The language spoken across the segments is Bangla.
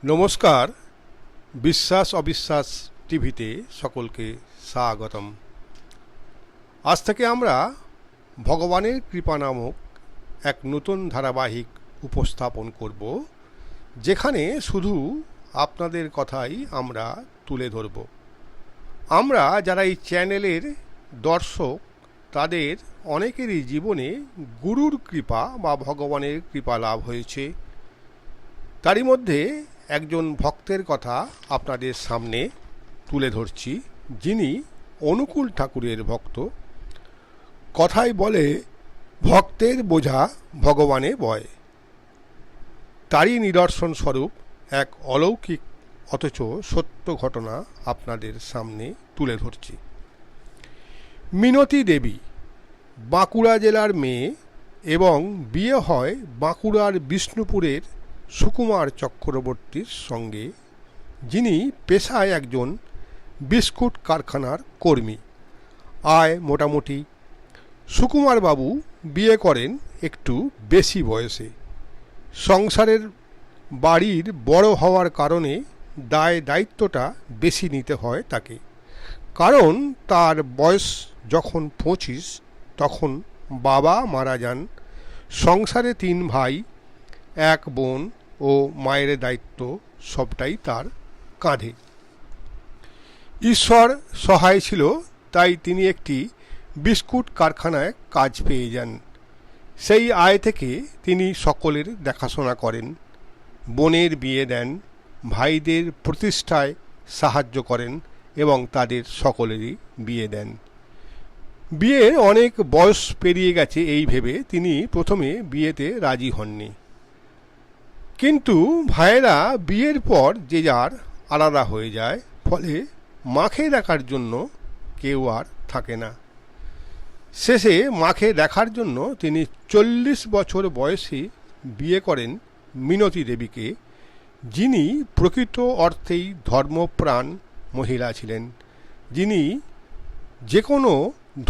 নমস্কার। বিশ্বাস অবিশ্বাস টিভিতে সকলকে স্বাগতম। আজ থেকে আমরা ভগবানের কৃপা নামক এক নতুন ধারাবাহিক উপস্থাপন করব, যেখানে শুধু আপনাদের কথাই আমরা তুলে ধরব। আমরা যারা এই চ্যানেলের দর্শক, তাদের অনেকেরই জীবনে গুরুর কৃপা বা ভগবানের কৃপা লাভ হয়েছে। তারই মধ্যে একজন ভক্তের কথা আপনাদের সামনে তুলে ধরছি, যিনি অনুকূল ঠাকুরের ভক্ত। কথায় বলে, ভক্তের বোঝা ভগবানে বয়। তারই নিদর্শন স্বরূপ এক অলৌকিক অথচ সত্য ঘটনা আপনাদের সামনে তুলে ধরছি। মিনতি দেবী বাঁকুড়া জেলার মেয়ে এবং বিয়ে হয় বাঁকুড়ার বিষ্ণুপুরের সুকুমার চক্রবর্তীর সঙ্গে, যিনি পেশায় একজন বিস্কুট কারখানার কর্মী। আয় মোটামুটি। সুকুমার বাবু বিয়ে করেন একটু বেশি বয়সে। সংসারের বাড়ির বড় হওয়ার কারণে দায়িত্বটা বেশি নিতে হয় তাকে। কারণ তার বয়স যখন 25, তখন বাবা মারা যান। সংসারে 3 ভাই, 1 বোন ও মায়ের দায়িত্ব সবটাই তার কাঁধে। ঈশ্বর সহায় ছিল, তাই তিনি একটি বিস্কুট কারখানায় কাজ পেয়ে যান। সেই আয় থেকে তিনি সকলের দেখাশোনা করেন, বোনের বিয়ে দেন, ভাইদের প্রতিষ্ঠায় সাহায্য করেন এবং তাদের সকলেরই বিয়ে দেন। বিয়ের অনেক বয়স পেরিয়ে গেছে এই ভেবে তিনি প্রথমে বিয়েতে রাজি হননি। কিন্তু ভাইয়েরা বিয়ের পর যে যার আলাদা হয়ে যায়, ফলে মাকে দেখার জন্য কেউ আর থাকে না। শেষে মাকে দেখার জন্য তিনি 40 বছর বয়সে বিয়ে করেন মিনতি দেবীকে, যিনি প্রকৃত অর্থেই ধর্মপ্রাণ মহিলা ছিলেন, যিনি যে কোনো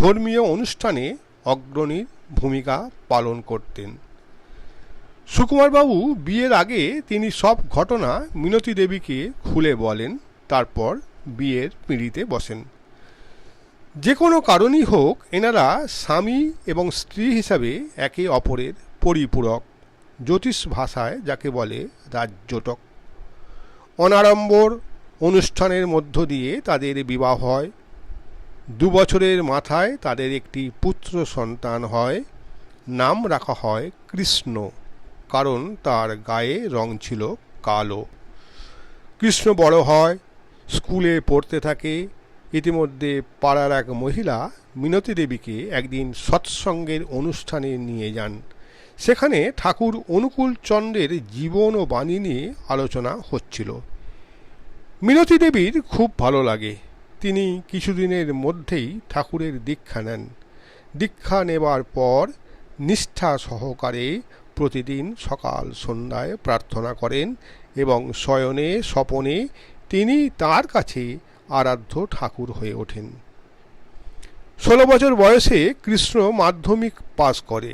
ধর্মীয় অনুষ্ঠানে অগ্রণী ভূমিকা পালন করতেন। সুকুমারবাবু বিয়ের আগে তিনি সব ঘটনা মিনতি দেবীকে খুলে বলেন, তারপর বিয়ের পিঁড়িতে বসেন। যে কোনো কারণই হোক, এনারা স্বামী এবং স্ত্রী হিসাবে একে অপরের পরিপূরক, জ্যোতিষ ভাষায় যাকে বলে রাজ্যটক। অনাড়ম্বর অনুষ্ঠানের মধ্য দিয়ে তাদের বিবাহ হয়। 2 বছরের মাথায় তাদের একটি পুত্র সন্তান হয়। নাম রাখা হয় কৃষ্ণ, কারণ তার গায়ে রং ছিল কালো। কৃষ্ণ বড় হয়, স্কুলে পড়তে থাকে। ইতিমধ্যে পাড়ার এক মহিলা মিনতি দেবীকে একদিন সৎসঙ্গের অনুষ্ঠানে নিয়ে যান। সেখানে ঠাকুর অনুকূল চন্দ্রের জীবন ও বাণী নিয়ে আলোচনা হচ্ছিল। মিনতি দেবীর খুব ভালো লাগে। তিনি কিছুদিনের মধ্যেই ঠাকুরের দীক্ষা নেন। দীক্ষা নেবার পর নিষ্ঠা সহকারে প্রতিদিন সকাল সন্ধ্যায় প্রার্থনা করেন এবং শয়নে স্বপনে তিনি তার কাছে আরাধ্য ঠাকুর হয়ে ওঠেন। 16 বছর বয়সে কৃষ্ণ মাধ্যমিক পাস করে।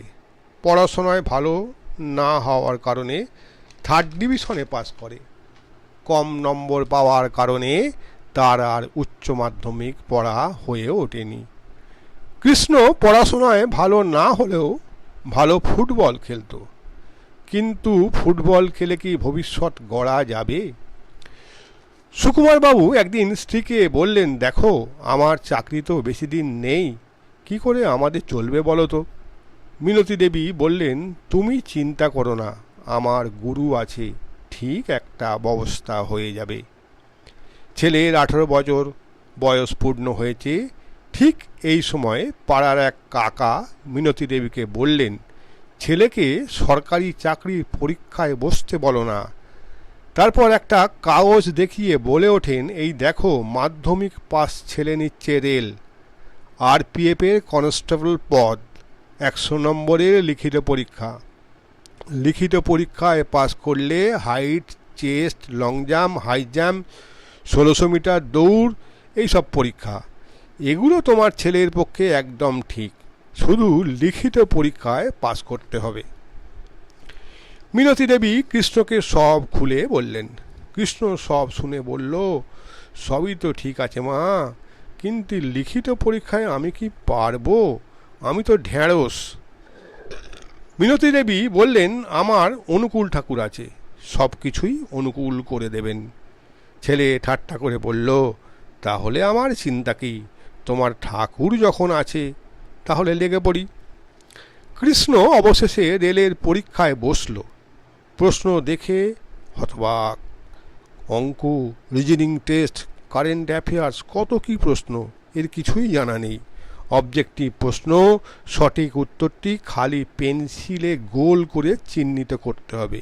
পড়াশোনায় ভালো না হওয়ার কারণে 3rd ডিভিশনে পাস করে। কম নম্বর পাওয়ার কারণে তার আর উচ্চ মাধ্যমিক পড়া হয়ে ওঠেনি। কৃষ্ণ পড়াশোনায় ভালো না হলেও ভালো ফুটবল খেলত। কিন্তু ফুটবল খেলে কি ভবিষ্যৎ গড়া যাবে? সুকুমারবাবু একদিন স্ত্রীকে বললেন, দেখো, আমার চাকরি তো বেশি দিন নেই, কি করে আমাদের চলবে বলো তো? মিনতি দেবী বললেন, তুমি চিন্তা করো না, আমার গুরু আছে, ঠিক একটা ব্যবস্থা হয়ে যাবে। ছেলের 18 বছর বয়স পূর্ণ হয়েছে। ঠিক এই সময় পাড়ার এক কাকা মিনতি দেবীকে বললেন, ছেলেকে সরকারি চাকরির পরীক্ষায় বসতে বলো না। তারপর একটা কাগজ দেখিয়ে বলে ওঠেন, এই দেখো, মাধ্যমিক পাস ছেলে নিচ্ছে রেল, RPF-এর কনস্টেবল পদ, 100 নম্বরের লিখিত পরীক্ষা। লিখিত পরীক্ষায় পাস করলে height, chest, long jump, high jump, 1600 meter দৌড়, এইসব পরীক্ষা, এগুলো তোমার ছেলের পক্ষে একদম ঠিক। শুধু লিখিত পরীক্ষায় পাস করতে হবে। মিনতি দেবী কৃষ্ণকে সব খুলে বললেন। কৃষ্ণ সব শুনে বলল, সবই তো ঠিক আছে মা, কিন্তু লিখিত পরীক্ষায় আমি কি পারবো? আমি তো ঢ্যাঁড়স। মিনতি দেবী বললেন, আমার অনুকূল ঠাকুর আছে, সব কিছুই অনুকূল করে দেবেন। ছেলে ঠাট্টা করে বলল, তাহলে আমার চিন্তা কি, তোমার ঠাকুর যখন আছে তাহলে লেগে পড়ি। কৃষ্ণ অবশেষে রেলের পরীক্ষায় বসল। প্রশ্ন দেখে হতবাক। অঙ্ক, রিজনিং টেস্ট, কারেন্ট অ্যাফেয়ার্স, কত কি প্রশ্ন, এর কিছুই জানা নেই। অবজেক্টিভ প্রশ্ন, সঠিক উত্তরটি খালি পেন্সিলে গোল করে চিহ্নিত করতে হবে।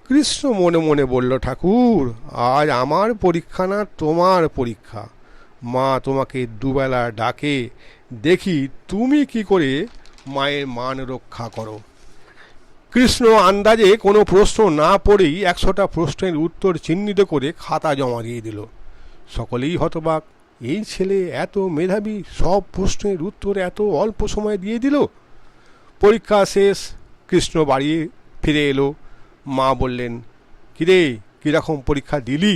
কৃষ্ণ মনে মনে বলল, ঠাকুর, আজ আমার পরীক্ষা না তোমার পরীক্ষা। মা তোমাকে দুবেলা ডাকে, দেখি তুমি কি করে মায়ের মান রক্ষা করো। কৃষ্ণ আন্দাজে কোনো প্রশ্ন না পড়েই 100টা প্রশ্নের উত্তর চিহ্নিত করে খাতা জমা দিয়ে দিল। সকলেই হতবাক, এই ছেলে এত মেধাবী, সব প্রশ্নের উত্তর এত অল্প সময়ে দিয়ে দিল। পরীক্ষা শেষ, কৃষ্ণ বাড়ি ফিরে এলো। মা বললেন, কিরে, কীরকম পরীক্ষা দিলি?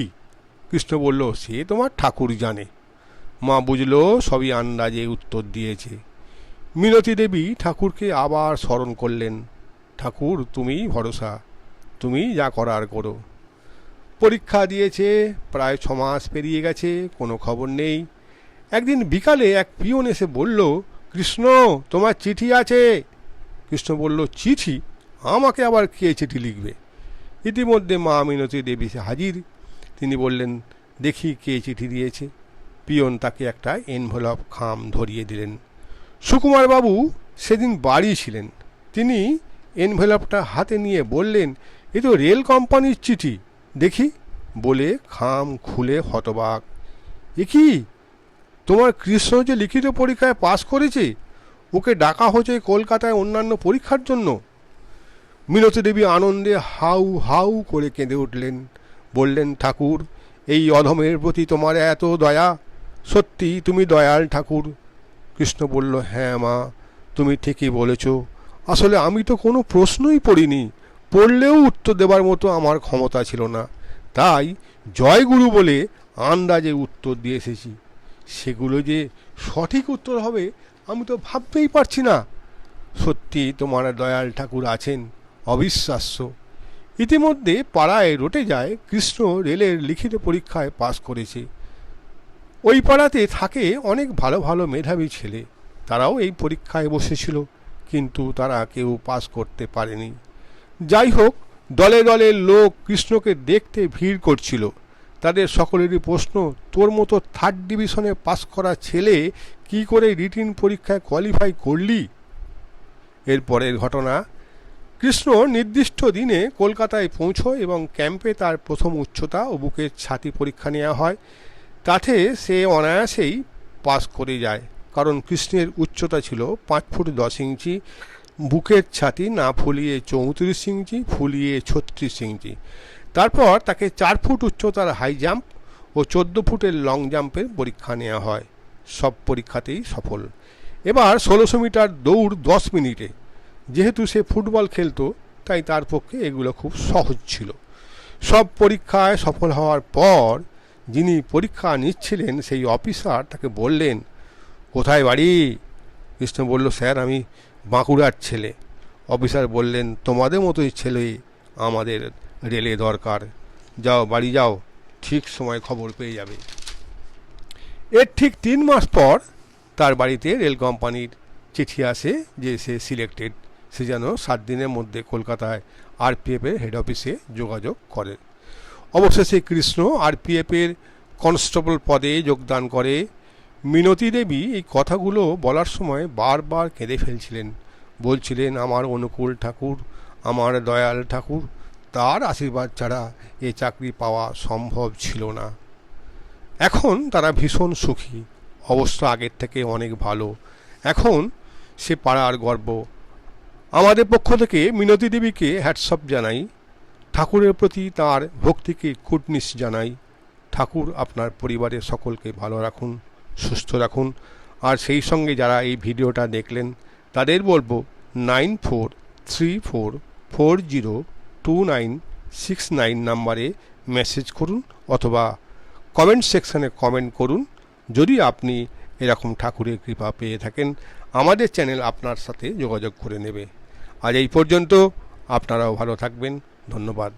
কৃষ্ণ বলল, সে তোমার ঠাকুর জানে। মা বুঝল সবই আন্দাজে উত্তর দিয়েছে। মিনতি দেবী ঠাকুরকে আবার স্মরণ করলেন, ঠাকুর তুমিই ভরসা, তুমি যা করার করো। পরীক্ষা দিয়েছে, প্রায় 6 মাস পেরিয়ে গেছে, কোনো খবর নেই। একদিন বিকালে এক পিয়ন এসে বলল, কৃষ্ণ, তোমার চিঠি আছে। কৃষ্ণ বলল, চিঠি? আমাকে আবার কে চিঠি লিখবে? ইতিমধ্যে মা মিনতি দেবী হাজির। তিনি বললেন, দেখি কে চিঠি দিয়েছে। পিয়ন তাকে একটা এনভেলপ খাম ধরিয়ে দিলেন। সুকুমারবাবু সেদিন বাড়ি ছিলেন। তিনি এনভেলপটা হাতে নিয়ে বললেন, এ তো রেল কোম্পানির চিঠি, দেখি। বলে খাম খুলে হতবাক। এ কি, তোমার কৃষ্ণ যে লিখিত পরীক্ষায় পাশ করেছে, ওকে ডাকা হয়েছে কলকাতায় অন্যান্য পরীক্ষার জন্য। মিনতি দেবী আনন্দে হাউ হাউ করে কেঁদে উঠলেন। বললেন, ঠাকুর, এই অধমের প্রতি তোমার এত দয়া, সত্যি তুমি দয়াল ঠাকুর। কৃষ্ণ বলল, হ্যাঁ মা, তুমি ঠিকই বলেছ। আসলে আমি তো কোনো প্রশ্নই পড়িনি, পড়লেও উত্তর দেবার মতো আমার ক্ষমতা ছিল না, তাই জয়গুরু বলে আন্দাজে উত্তর দিয়ে এসেছি। সেগুলো যে সঠিক উত্তর হবে আমি তো ভাবতেই পারছি না। সত্যি তোমার দয়াল ঠাকুর আছেন, অবিশ্বাস্য। ইতিমধ্যে পাড়ায় রটে যায় কৃষ্ণ রেলের লিখিত পরীক্ষায় পাশ করেছে। ওই পাড়াতে থাকে অনেক ভালো ভালো মেধাবী ছেলে, তারাও এই পরীক্ষায় বসেছিল, কিন্তু তারা কেউ পাস করতে পারেনি। যাই হোক, দলে দলে লোক কৃষ্ণকে দেখতে ভিড় করছিল। তাদের সকলেরই প্রশ্ন, তোর মতো 3rd ডিভিশনে পাস করা ছেলে কি করে রিটিন পরীক্ষায় কোয়ালিফাই করলি? এরপরের ঘটনা, কৃষ্ণ নির্দিষ্ট দিনে কলকাতায় পৌঁছয় এবং ক্যাম্পে তার প্রথম উচ্চতা ও বুকের ছাতি পরীক্ষা নেওয়া হয়। তাতে সে অনায়াসেই পাস করে যায়, কারণ কৃষ্ণের উচ্চতা ছিল 5 ফুট 10 ইঞ্চি, বুকের ছাতি না ফুলিয়ে 34 ইঞ্চি, ফুলিয়ে 36 ইঞ্চি। তারপর তাকে 4 ফুট উচ্চতার হাই জাম্প ও 14 ফুটের লং জাম্পের পরীক্ষা নেওয়া হয়। সব পরীক্ষাতেই সফল। এবার 1600 মিটার দৌড় 10 মিনিটে। যেহেতু সে ফুটবল খেলতো, তাই তার পক্ষে এগুলো খুব সহজ ছিল। সব পরীক্ষায় সফল হওয়ার পর যিনি পরীক্ষা নিচ্ছিলেন সেই অফিসার তাকে বললেন, কোথায় বাড়ি? কৃষ্ণ বলল, স্যার, আমি বাঁকুড়ার ছেলে। অফিসার বললেন, তোমাদের মতোই ছেলে আমাদের রেলে দরকার, যাও বাড়ি যাও, ঠিক সময় খবর পেয়ে যাবে। এর ঠিক 3 মাস পর তার বাড়িতে রেল কোম্পানির চিঠি আসে যে সে সিলেক্টেড। সে যেন 7 দিনের মধ্যে কলকাতায় আরপিএফের হেড অফিসে যোগাযোগ করে। অবশেষে কৃষ্ণ আরপিএফের কনস্টেবল পদে যোগদান করে। মিনতি দেবী এই কথাগুলো বলার সময় বারবার কেঁদে ফেলছিলেন। বলছিলেন, আমার অনুকূল ঠাকুর, আমার দয়াল ঠাকুর, তার আশীর্বাদ ছাড়া এ চাকরি পাওয়া সম্ভব ছিল না। এখন তারা ভীষণ সুখী, অবস্থা আগের থেকে অনেক ভালো। এখন সে পাড়ার গর্ব। আমাদের পক্ষ থেকে মিনতি দেবীকে হ্যাটসঅপ জানাই, ঠাকুরের প্রতি তার ভক্তিকে কুটনিশ জানাই। ঠাকুর আপনার পরিবারের সকলকে ভালো রাখুন, সুস্থ রাখুন। আর সেই সঙ্গে যারা এই ভিডিওটা দেখলেন তাদের বলবো 94344029 69 নাম্বারে মেসেজ করুন অথবা কমেন্ট সেকশানে কমেন্ট করুন। যদি আপনি এরকম ঠাকুরের কৃপা পেয়ে থাকেন, আমাদের চ্যানেল আপনার সাথে যোগাযোগ করে নেবে। আজ এই পর্যন্ত, আপনারাও ভালো থাকবেন। ধন্যবাদ।